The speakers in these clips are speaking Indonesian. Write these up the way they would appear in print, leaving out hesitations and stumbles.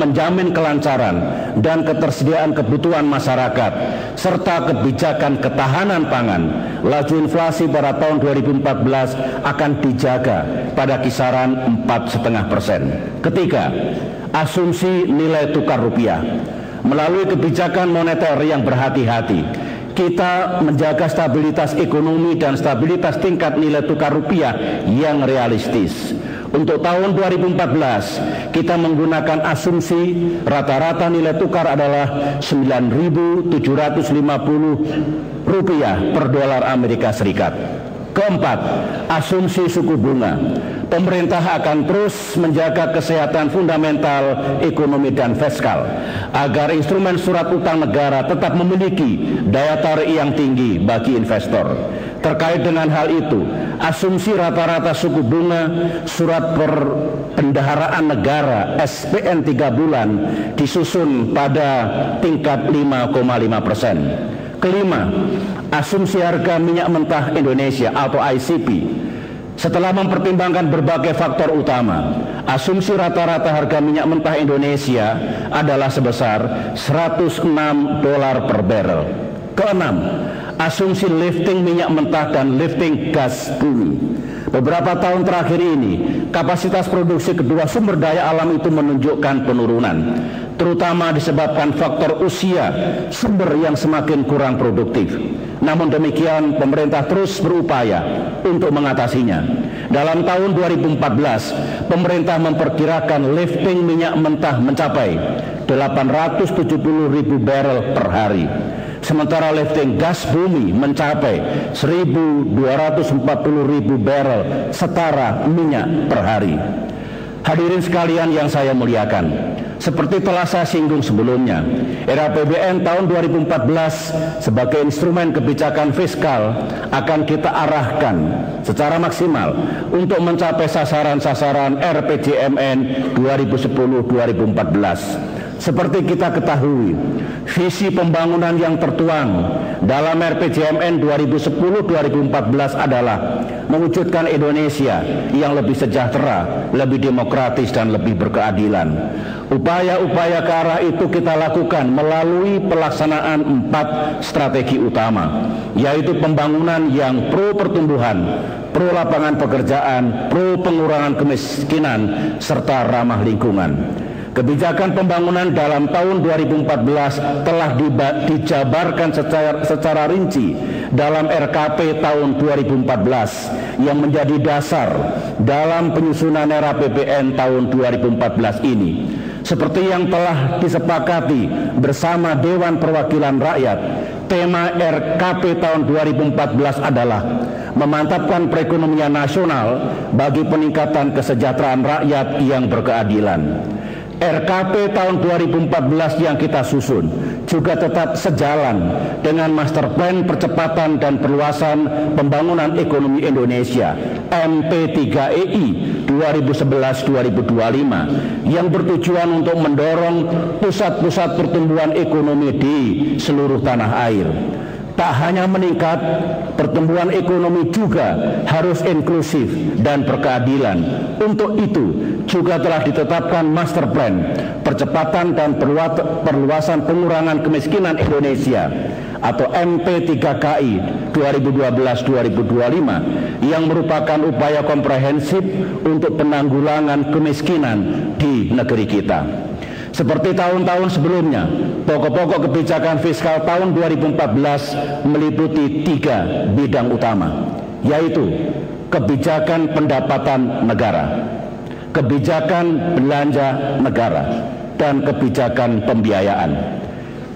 menjamin kelancaran dan ketersediaan kebutuhan masyarakat, serta kebijakan ketahanan pangan, laju inflasi pada tahun 2014 akan dijaga pada kisaran 4,5%. Ketiga, asumsi nilai tukar rupiah. Melalui kebijakan moneter yang berhati-hati, kita menjaga stabilitas ekonomi dan stabilitas tingkat nilai tukar rupiah yang realistis. Untuk tahun 2014, kita menggunakan asumsi rata-rata nilai tukar adalah 9.750 rupiah per dolar Amerika Serikat. Keempat, asumsi suku bunga. Pemerintah akan terus menjaga kesehatan fundamental ekonomi dan fiskal agar instrumen surat utang negara tetap memiliki daya tarik yang tinggi bagi investor. Terkait dengan hal itu, asumsi rata-rata suku bunga surat perbendaharaan negara SPN 3 bulan disusun pada tingkat 5,5%. Kelima, asumsi harga minyak mentah Indonesia atau ICP. Setelah mempertimbangkan berbagai faktor utama, asumsi rata-rata harga minyak mentah Indonesia adalah sebesar $106 per barrel. Keenam, asumsi lifting minyak mentah dan lifting gas bumi. Beberapa tahun terakhir ini, kapasitas produksi kedua sumber daya alam itu menunjukkan penurunan, terutama disebabkan faktor usia sumber yang semakin kurang produktif. Namun demikian, pemerintah terus berupaya untuk mengatasinya. Dalam tahun 2014, pemerintah memperkirakan lifting minyak mentah mencapai 870.000 barrel per hari. Sementara lifting gas bumi mencapai 1.240.000 barrel setara minyak per hari. Hadirin sekalian yang saya muliakan, seperti telah saya singgung sebelumnya, RAPBN tahun 2014 sebagai instrumen kebijakan fiskal akan kita arahkan secara maksimal untuk mencapai sasaran-sasaran RPJMN 2010-2014. Seperti kita ketahui, visi pembangunan yang tertuang dalam RPJMN 2010-2014 adalah mewujudkan Indonesia yang lebih sejahtera, lebih demokratis, dan lebih berkeadilan. Upaya-upaya ke arah itu kita lakukan melalui pelaksanaan 4 strategi utama, yaitu pembangunan yang pro pertumbuhan, pro lapangan pekerjaan, pro pengurangan kemiskinan, serta ramah lingkungan. Kebijakan pembangunan dalam tahun 2014 telah dijabarkan secara rinci dalam RKP tahun 2014 yang menjadi dasar dalam penyusunan RAPBN tahun 2014 ini. Seperti yang telah disepakati bersama Dewan Perwakilan Rakyat, tema RKP tahun 2014 adalah memantapkan perekonomian nasional bagi peningkatan kesejahteraan rakyat yang berkeadilan. RKP tahun 2014 yang kita susun juga tetap sejalan dengan Master Plan Percepatan dan Perluasan Pembangunan Ekonomi Indonesia MP3EI 2011-2025 yang bertujuan untuk mendorong pusat-pusat pertumbuhan ekonomi di seluruh tanah air. Tak hanya meningkat, pertumbuhan ekonomi juga harus inklusif dan berkeadilan. Untuk itu juga telah ditetapkan Master Plan Percepatan dan Perluasan Pengurangan Kemiskinan Indonesia atau MP3KI 2012-2025 yang merupakan upaya komprehensif untuk penanggulangan kemiskinan di negeri kita. Seperti tahun-tahun sebelumnya, pokok-pokok kebijakan fiskal tahun 2014 meliputi 3 bidang utama, yaitu kebijakan pendapatan negara, kebijakan belanja negara, dan kebijakan pembiayaan.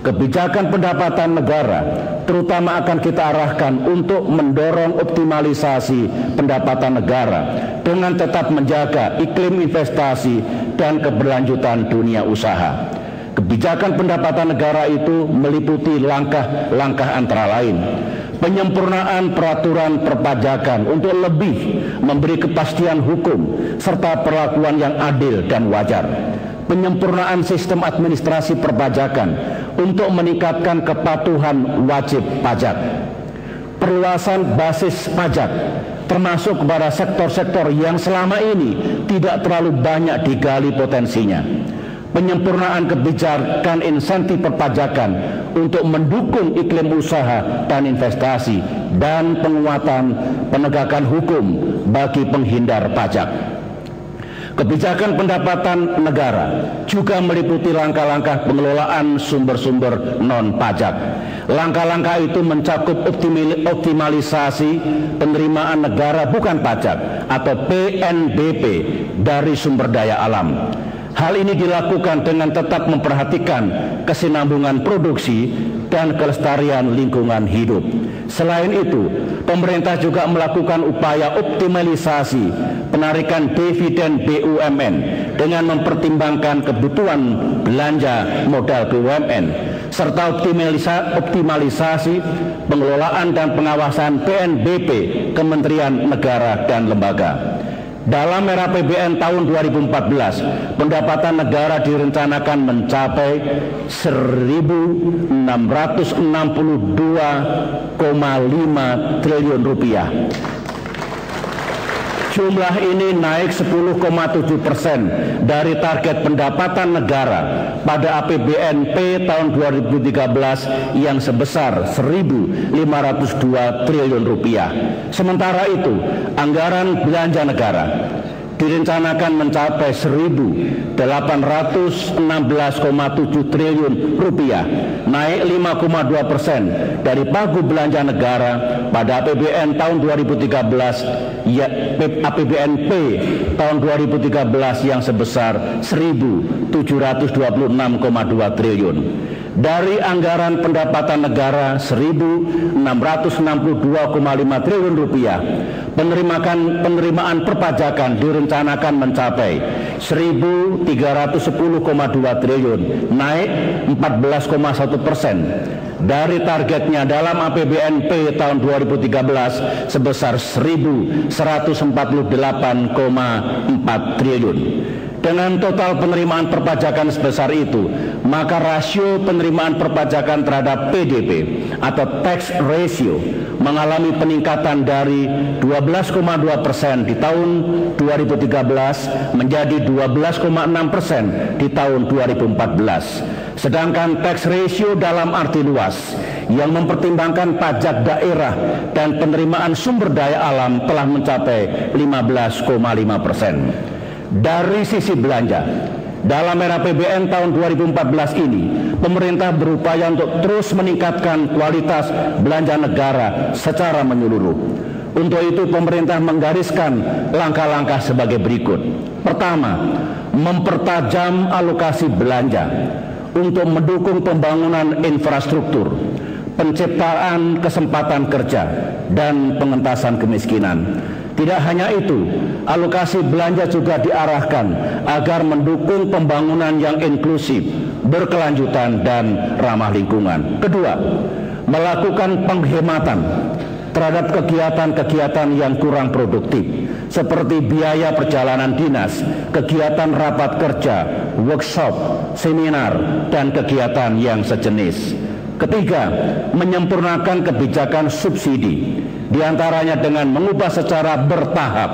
Kebijakan pendapatan negara terutama akan kita arahkan untuk mendorong optimalisasi pendapatan negara dengan tetap menjaga iklim investasi dan keberlanjutan dunia usaha. Kebijakan pendapatan negara itu meliputi langkah-langkah antara lain penyempurnaan peraturan perpajakan untuk lebih memberi kepastian hukum serta perlakuan yang adil dan wajar, penyempurnaan sistem administrasi perpajakan untuk meningkatkan kepatuhan wajib pajak, perluasan basis pajak termasuk kepada sektor-sektor yang selama ini tidak terlalu banyak digali potensinya, penyempurnaan kebijakan insentif perpajakan untuk mendukung iklim usaha dan investasi, dan penguatan penegakan hukum bagi penghindar pajak. Kebijakan pendapatan negara juga meliputi langkah-langkah pengelolaan sumber-sumber non-pajak. Langkah-langkah itu mencakup optimalisasi penerimaan negara bukan pajak atau PNBP dari sumber daya alam. Hal ini dilakukan dengan tetap memperhatikan kesinambungan produksi dan kelestarian lingkungan hidup. Selain itu, pemerintah juga melakukan upaya optimalisasi penarikan dividen BUMN dengan mempertimbangkan kebutuhan belanja modal BUMN, serta optimalisasi pengelolaan dan pengawasan PNBP Kementerian Negara dan Lembaga. Dalam era APBN tahun 2014, pendapatan negara direncanakan mencapai 1.662,5 triliun rupiah. Jumlah ini naik 10,7% dari target pendapatan negara pada APBNP tahun 2013 yang sebesar 1.502 triliun rupiah. Sementara itu, anggaran belanja negara direncanakan mencapai 1.816,7 triliun rupiah, naik 5,2% dari pagu belanja negara pada APBN tahun 2013 APBNP tahun 2013 yang sebesar 1.726,2 triliun. Dari anggaran pendapatan negara 1.662,5 triliun rupiah, penerimaan perpajakan direncanakan mencapai 1.310,2 triliun, naik 14,1% dari targetnya dalam APBNP tahun 2013 sebesar 1.148,4 triliun. Dengan total penerimaan perpajakan sebesar itu, maka rasio penerimaan perpajakan terhadap PDB atau tax ratio mengalami peningkatan dari 12,2% di tahun 2013 menjadi 12,6% di tahun 2014. Sedangkan tax ratio dalam arti luas yang mempertimbangkan pajak daerah dan penerimaan sumber daya alam telah mencapai 15,5%. Dari sisi belanja, dalam era APBN tahun 2014 ini, pemerintah berupaya untuk terus meningkatkan kualitas belanja negara secara menyeluruh. Untuk itu, pemerintah menggariskan langkah-langkah sebagai berikut. Pertama, mempertajam alokasi belanja untuk mendukung pembangunan infrastruktur, penciptaan kesempatan kerja, dan pengentasan kemiskinan. Tidak hanya itu, alokasi belanja juga diarahkan agar mendukung pembangunan yang inklusif, berkelanjutan, dan ramah lingkungan. Kedua, melakukan penghematan terhadap kegiatan-kegiatan yang kurang produktif, seperti biaya perjalanan dinas, kegiatan rapat kerja, workshop, seminar, dan kegiatan yang sejenis. Ketiga, menyempurnakan kebijakan subsidi, diantaranya dengan mengubah secara bertahap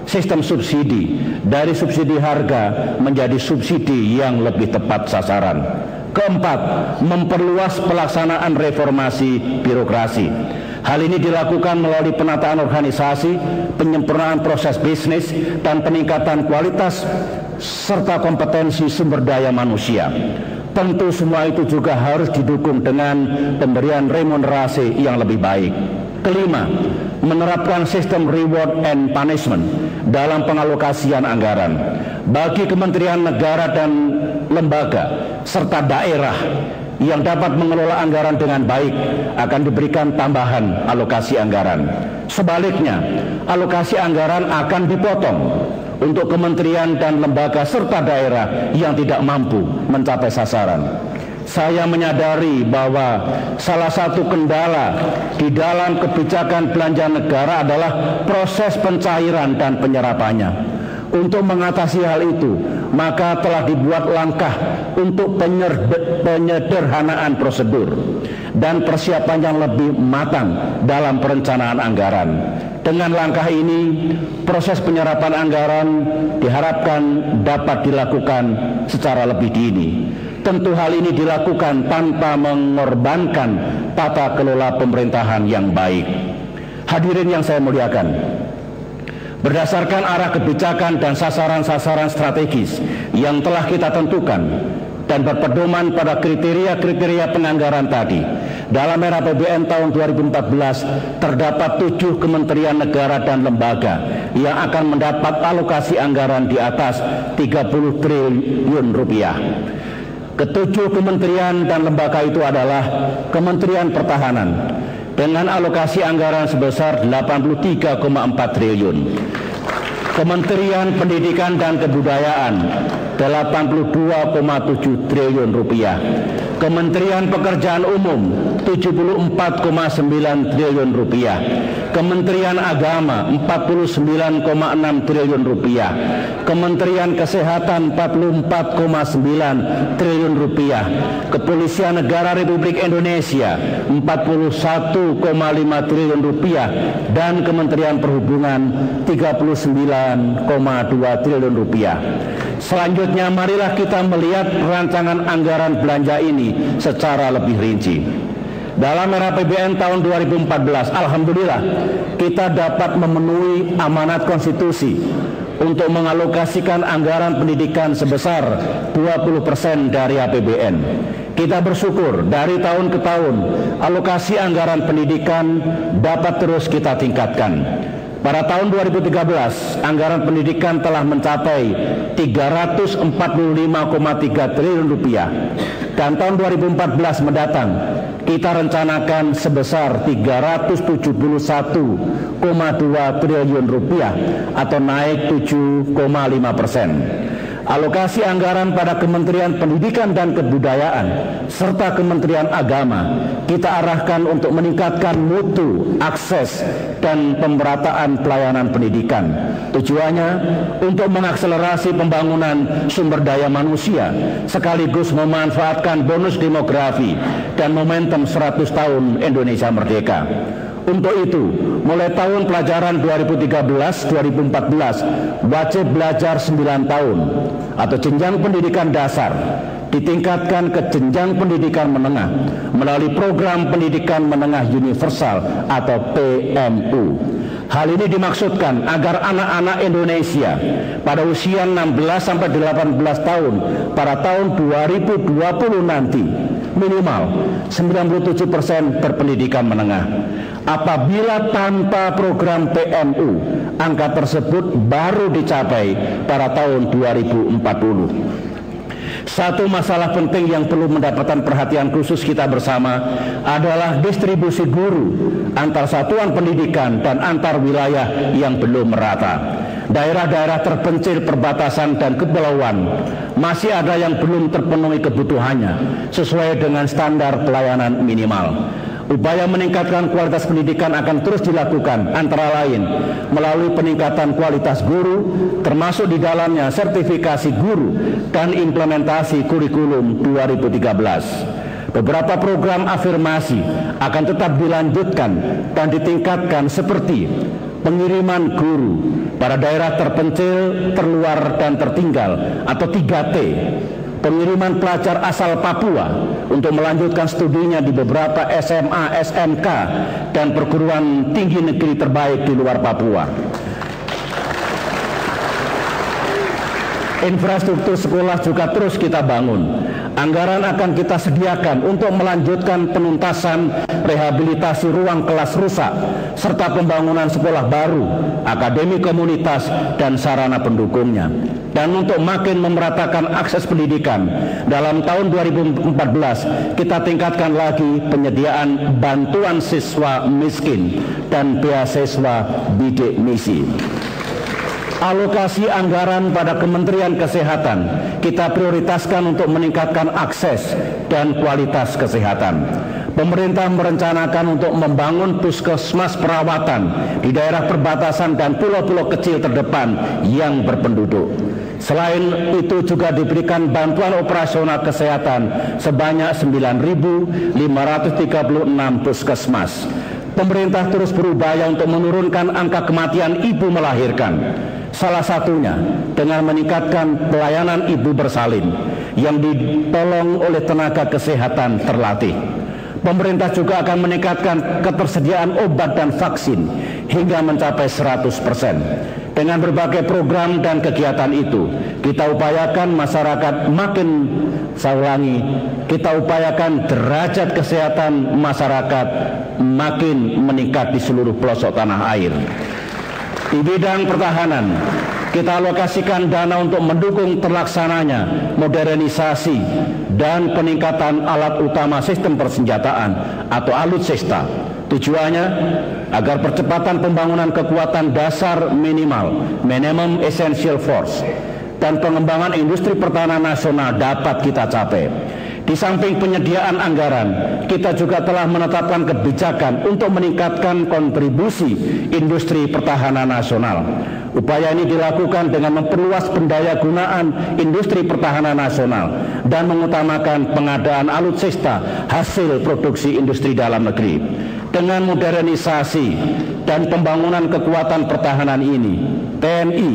sistem subsidi dari subsidi harga menjadi subsidi yang lebih tepat sasaran. Keempat, memperluas pelaksanaan reformasi birokrasi. Hal ini dilakukan melalui penataan organisasi, penyempurnaan proses bisnis, dan peningkatan kualitas serta kompetensi sumber daya manusia. Tentu semua itu juga harus didukung dengan pemberian remunerasi yang lebih baik. Kelima, menerapkan sistem reward and punishment dalam pengalokasian anggaran. Bagi kementerian negara dan lembaga serta daerah yang dapat mengelola anggaran dengan baik akan diberikan tambahan alokasi anggaran. Sebaliknya, alokasi anggaran akan dipotong untuk kementerian dan lembaga serta daerah yang tidak mampu mencapai sasaran. Saya menyadari bahwa salah satu kendala di dalam kebijakan belanja negara adalah proses pencairan dan penyerapannya. Untuk mengatasi hal itu, maka telah dibuat langkah untuk penyederhanaan prosedur dan persiapan yang lebih matang dalam perencanaan anggaran. Dengan langkah ini, proses penyerapan anggaran diharapkan dapat dilakukan secara lebih dini. Tentu hal ini dilakukan tanpa mengorbankan tata kelola pemerintahan yang baik. Hadirin yang saya muliakan, berdasarkan arah kebijakan dan sasaran-sasaran strategis yang telah kita tentukan dan berpedoman pada kriteria-kriteria penganggaran tadi, dalam era APBN tahun 2014 terdapat 7 kementerian negara dan lembaga yang akan mendapat alokasi anggaran di atas 30 triliun rupiah. Ketujuh kementerian dan lembaga itu adalah Kementerian Pertahanan dengan alokasi anggaran sebesar 83,4 triliun, Kementerian Pendidikan dan Kebudayaan 82,7 triliun rupiah, Kementerian Pekerjaan Umum 74,9 triliun rupiah, Kementerian Agama 49,6 triliun rupiah, Kementerian Kesehatan 44,9 triliun rupiah, Kepolisian Negara Republik Indonesia 41,5 triliun rupiah, dan Kementerian Perhubungan 39,2 triliun rupiah. Selanjutnya, marilah kita melihat rancangan anggaran belanja ini secara lebih rinci. Dalam era APBN tahun 2014, alhamdulillah kita dapat memenuhi amanat konstitusi untuk mengalokasikan anggaran pendidikan sebesar 20% dari APBN. Kita bersyukur dari tahun ke tahun alokasi anggaran pendidikan dapat terus kita tingkatkan. Pada tahun 2013, anggaran pendidikan telah mencapai 345,3 triliun rupiah, dan tahun 2014 mendatang kita rencanakan sebesar 371,2 triliun rupiah atau naik 7,5%. Alokasi anggaran pada Kementerian Pendidikan dan Kebudayaan serta Kementerian Agama kita arahkan untuk meningkatkan mutu, akses, dan pemerataan pelayanan pendidikan. Tujuannya untuk mengakselerasi pembangunan sumber daya manusia sekaligus memanfaatkan bonus demografi dan momentum 100 tahun Indonesia Merdeka. Untuk itu, mulai tahun pelajaran 2013-2014 wajib belajar 9 tahun atau jenjang pendidikan dasar ditingkatkan ke jenjang pendidikan menengah melalui program pendidikan menengah universal atau PMU. Hal ini dimaksudkan agar anak-anak Indonesia pada usia 16-18 tahun pada tahun 2020 nanti minimal 97% berpendidikan menengah. Apabila tanpa program PMU, angka tersebut baru dicapai pada tahun 2040. Satu masalah penting yang perlu mendapatkan perhatian khusus kita bersama adalah distribusi guru antar satuan pendidikan dan antar wilayah yang belum merata. Daerah-daerah terpencil, perbatasan, dan kepulauan masih ada yang belum terpenuhi kebutuhannya sesuai dengan standar pelayanan minimal. Upaya meningkatkan kualitas pendidikan akan terus dilakukan, antara lain melalui peningkatan kualitas guru, termasuk di dalamnya sertifikasi guru dan implementasi kurikulum 2013. Beberapa program afirmasi akan tetap dilanjutkan dan ditingkatkan seperti pengiriman guru pada daerah terpencil, terluar, dan tertinggal atau 3T, pengiriman pelajar asal Papua untuk melanjutkan studinya di beberapa SMA, SMK, dan perguruan tinggi negeri terbaik di luar Papua. Infrastruktur sekolah juga terus kita bangun. Anggaran akan kita sediakan untuk melanjutkan penuntasan rehabilitasi ruang kelas rusak serta pembangunan sekolah baru, akademi komunitas, dan sarana pendukungnya. Dan untuk makin memeratakan akses pendidikan, dalam tahun 2014 kita tingkatkan lagi penyediaan bantuan siswa miskin dan beasiswa bidik misi. Alokasi anggaran pada Kementerian Kesehatan kita prioritaskan untuk meningkatkan akses dan kualitas kesehatan. Pemerintah merencanakan untuk membangun puskesmas perawatan di daerah perbatasan dan pulau-pulau kecil terdepan yang berpenduduk. Selain itu juga diberikan bantuan operasional kesehatan sebanyak 9.536 puskesmas. Pemerintah terus berupaya untuk menurunkan angka kematian ibu melahirkan. Salah satunya dengan meningkatkan pelayanan ibu bersalin yang ditolong oleh tenaga kesehatan terlatih. Pemerintah juga akan meningkatkan ketersediaan obat dan vaksin hingga mencapai 100%. Dengan berbagai program dan kegiatan itu, kita upayakan masyarakat kita upayakan derajat kesehatan masyarakat makin meningkat di seluruh pelosok tanah air. Di bidang pertahanan, kita alokasikan dana untuk mendukung terlaksananya modernisasi dan peningkatan alat utama sistem persenjataan atau alutsista. Tujuannya agar percepatan pembangunan kekuatan dasar minimum essential force, dan pengembangan industri pertahanan nasional dapat kita capai. Di samping penyediaan anggaran, kita juga telah menetapkan kebijakan untuk meningkatkan kontribusi industri pertahanan nasional. Upaya ini dilakukan dengan memperluas pendayagunaan industri pertahanan nasional dan mengutamakan pengadaan alutsista hasil produksi industri dalam negeri. Dengan modernisasi dan pembangunan kekuatan pertahanan ini, TNI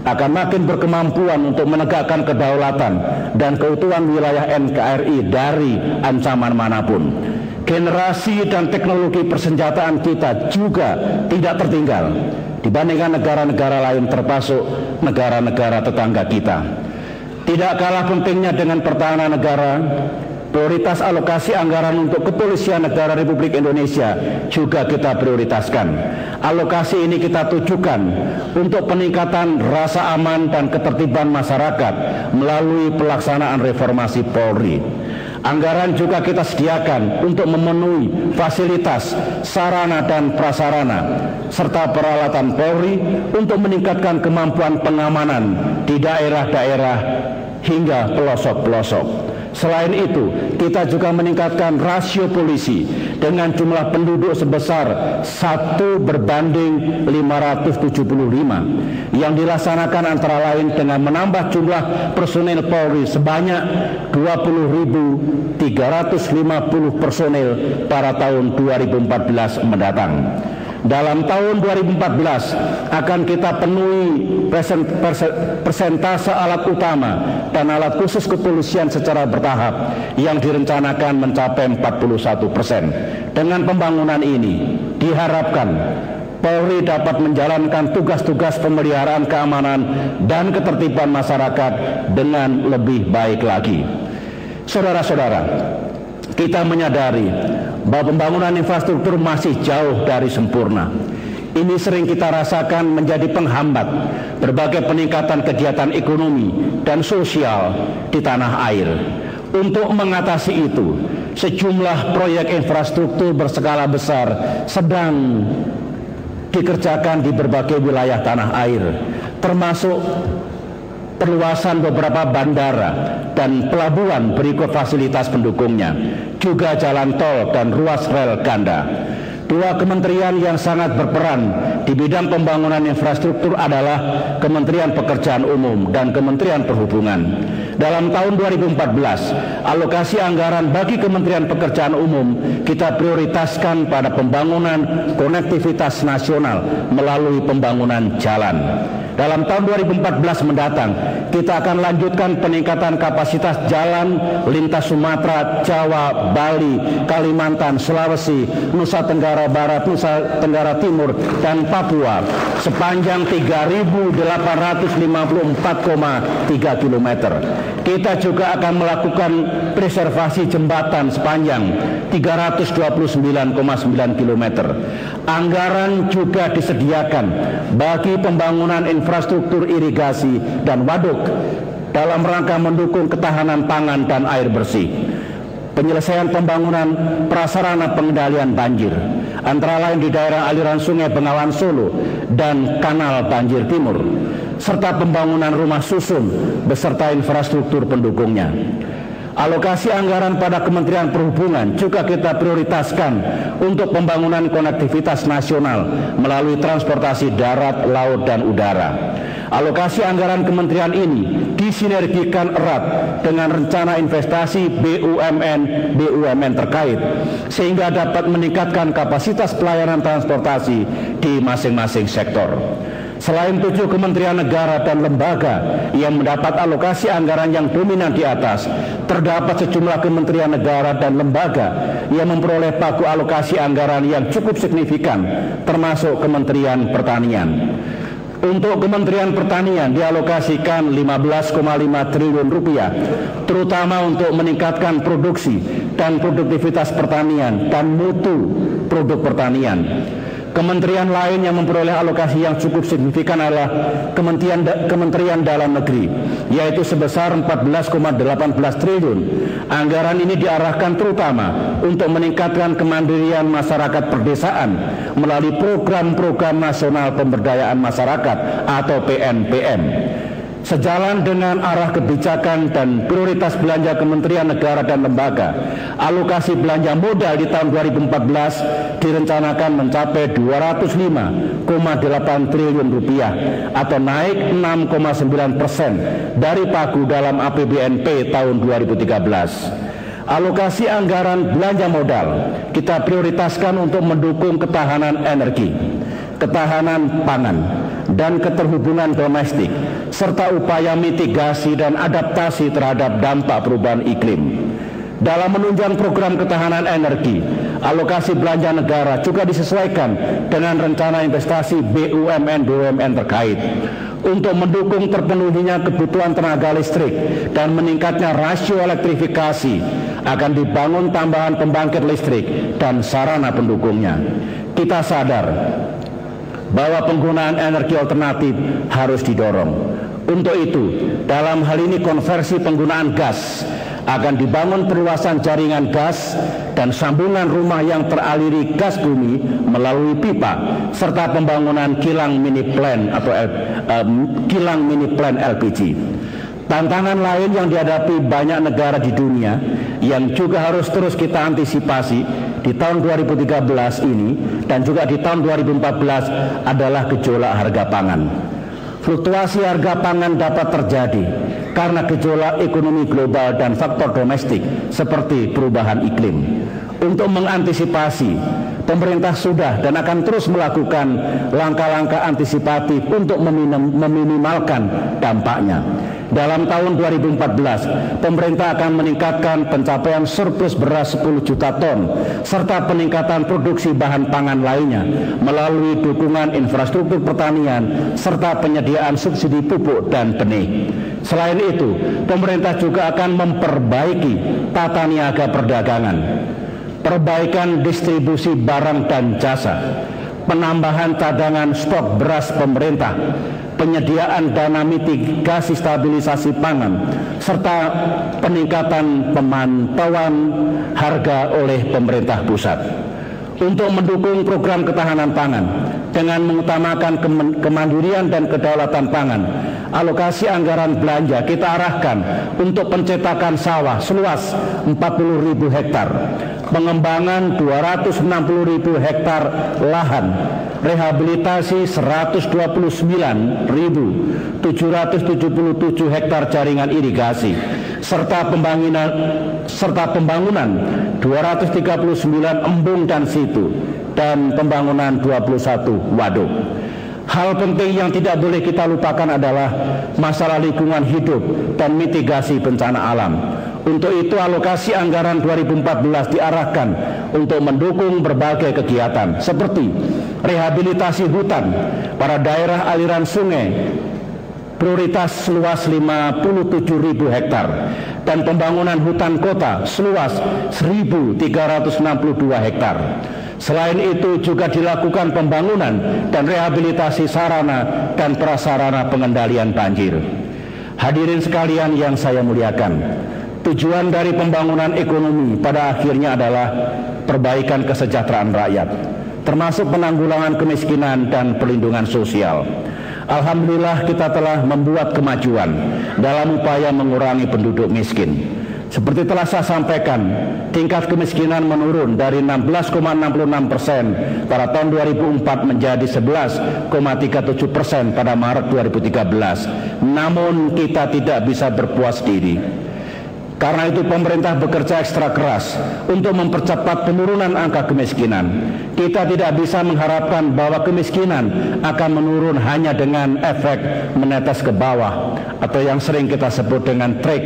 akan makin berkemampuan untuk menegakkan kedaulatan dan keutuhan wilayah NKRI dari ancaman manapun. Generasi dan teknologi persenjataan kita juga tidak tertinggal dibandingkan negara-negara lain, termasuk negara-negara tetangga kita. Tidak kalah pentingnya dengan pertahanan negara, prioritas alokasi anggaran untuk kepolisian negara Republik Indonesia juga kita prioritaskan. Alokasi ini kita tujukan untuk peningkatan rasa aman dan ketertiban masyarakat melalui pelaksanaan reformasi Polri. Anggaran juga kita sediakan untuk memenuhi fasilitas, sarana dan prasarana, serta peralatan Polri untuk meningkatkan kemampuan pengamanan di daerah-daerah hingga pelosok-pelosok. Selain itu, kita juga meningkatkan rasio polisi dengan jumlah penduduk sebesar 1:575 yang dilaksanakan antara lain dengan menambah jumlah personil Polri sebanyak 20.350 personil pada tahun 2014 mendatang. Dalam tahun 2014 akan kita penuhi persentase alat utama dan alat khusus kepolisian secara bertahap yang direncanakan mencapai 41%. Dengan pembangunan ini diharapkan Polri dapat menjalankan tugas-tugas pemeliharaan keamanan dan ketertiban masyarakat dengan lebih baik lagi. Saudara-saudara, kita menyadari bahwa pembangunan infrastruktur masih jauh dari sempurna. Ini sering kita rasakan menjadi penghambat berbagai peningkatan kegiatan ekonomi dan sosial di tanah air. Untuk mengatasi itu, sejumlah proyek infrastruktur berskala besar sedang dikerjakan di berbagai wilayah tanah air, termasuk perluasan beberapa bandara dan pelabuhan berikut fasilitas pendukungnya, juga jalan tol dan ruas rel ganda. Dua kementerian yang sangat berperan di bidang pembangunan infrastruktur adalah Kementerian Pekerjaan Umum dan Kementerian Perhubungan. Dalam tahun 2014, alokasi anggaran bagi Kementerian Pekerjaan Umum kita prioritaskan pada pembangunan konektivitas nasional melalui pembangunan jalan. Dalam tahun 2014 mendatang, kita akan lanjutkan peningkatan kapasitas jalan lintas Sumatera, Jawa, Bali, Kalimantan, Sulawesi, Nusa Tenggara Barat, Nusa Tenggara Timur, dan Papua sepanjang 3.854,3 km. Kita juga akan melakukan preservasi jembatan sepanjang 329,9 km. Anggaran juga disediakan bagi pembangunan infrastruktur irigasi dan waduk dalam rangka mendukung ketahanan pangan dan air bersih. Penyelesaian pembangunan prasarana pengendalian banjir, antara lain di daerah aliran Sungai Bengawan Solo dan Kanal Banjir Timur, serta pembangunan rumah susun beserta infrastruktur pendukungnya. Alokasi anggaran pada Kementerian Perhubungan juga kita prioritaskan untuk pembangunan konektivitas nasional melalui transportasi darat, laut, dan udara. Alokasi anggaran kementerian ini disinergikan erat dengan rencana investasi BUMN terkait sehingga dapat meningkatkan kapasitas pelayanan transportasi di masing-masing sektor. Selain 7 kementerian negara dan lembaga yang mendapat alokasi anggaran yang dominan di atas, terdapat sejumlah kementerian negara dan lembaga yang memperoleh pagu alokasi anggaran yang cukup signifikan, termasuk Kementerian Pertanian. Untuk Kementerian Pertanian dialokasikan 15,5 triliun rupiah, terutama untuk meningkatkan produksi dan produktivitas pertanian dan mutu produk pertanian. Kementerian lain yang memperoleh alokasi yang cukup signifikan adalah Kementerian Dalam Negeri, yaitu sebesar 14,18 triliun. Anggaran ini diarahkan terutama untuk meningkatkan kemandirian masyarakat perdesaan melalui program-program nasional pemberdayaan masyarakat atau PNPM. Sejalan dengan arah kebijakan dan prioritas belanja kementerian negara dan lembaga, alokasi belanja modal di tahun 2014 direncanakan mencapai 205,8 triliun rupiah atau naik 6,9% dari pagu dalam APBNP tahun 2013. Alokasi anggaran belanja modal kita prioritaskan untuk mendukung ketahanan energi, ketahanan pangan, dan keterhubungan domestik, serta upaya mitigasi dan adaptasi terhadap dampak perubahan iklim. Dalam menunjang program ketahanan energi, alokasi belanja negara juga disesuaikan dengan rencana investasi BUMN terkait. Untuk mendukung terpenuhinya kebutuhan tenaga listrik dan meningkatnya rasio elektrifikasi, akan dibangun tambahan pembangkit listrik dan sarana pendukungnya. Kita sadar bahwa penggunaan energi alternatif harus didorong. Untuk itu, dalam hal ini konversi penggunaan gas, akan dibangun perluasan jaringan gas dan sambungan rumah yang teraliri gas bumi melalui pipa, serta pembangunan kilang mini plant atau kilang mini plant LPG. Tantangan lain yang dihadapi banyak negara di dunia yang juga harus terus kita antisipasi di tahun 2013 ini dan juga di tahun 2014 adalah gejolak harga pangan. Fluktuasi harga pangan dapat terjadi karena gejolak ekonomi global dan faktor domestik seperti perubahan iklim. Untuk mengantisipasi, pemerintah sudah dan akan terus melakukan langkah-langkah antisipatif untuk meminimalkan dampaknya. Dalam tahun 2014, pemerintah akan meningkatkan pencapaian surplus beras 10 juta ton serta peningkatan produksi bahan pangan lainnya melalui dukungan infrastruktur pertanian serta penyediaan subsidi pupuk dan benih. Selain itu, pemerintah juga akan memperbaiki tata niaga perdagangan, perbaikan distribusi barang dan jasa, penambahan cadangan stok beras pemerintah, penyediaan dana mitigasi stabilisasi pangan, serta peningkatan pemantauan harga oleh pemerintah pusat. Untuk mendukung program ketahanan pangan dengan mengutamakan kemandirian dan kedaulatan pangan, alokasi anggaran belanja kita arahkan untuk pencetakan sawah seluas 40.000 hektar, pengembangan 260.000 hektar lahan, rehabilitasi 129.777 hektar jaringan irigasi, serta pembangunan 239 embung dan situ, dan pembangunan 21 waduk. Hal penting yang tidak boleh kita lupakan adalah masalah lingkungan hidup dan mitigasi bencana alam. Untuk itu alokasi anggaran 2014 diarahkan untuk mendukung berbagai kegiatan seperti rehabilitasi hutan pada daerah aliran sungai prioritas seluas 57.000 hektar dan pembangunan hutan kota seluas 1.362 hektar. Selain itu juga dilakukan pembangunan dan rehabilitasi sarana dan prasarana pengendalian banjir. Hadirin sekalian yang saya muliakan, tujuan dari pembangunan ekonomi pada akhirnya adalah perbaikan kesejahteraan rakyat, termasuk penanggulangan kemiskinan dan perlindungan sosial. Alhamdulillah kita telah membuat kemajuan dalam upaya mengurangi penduduk miskin. Seperti telah saya sampaikan, tingkat kemiskinan menurun dari 16,66% pada tahun 2004 menjadi 11,37% pada Maret 2013. Namun kita tidak bisa berpuas diri. Karena itu pemerintah bekerja ekstra keras untuk mempercepat penurunan angka kemiskinan. Kita tidak bisa mengharapkan bahwa kemiskinan akan menurun hanya dengan efek menetes ke bawah atau yang sering kita sebut dengan trickle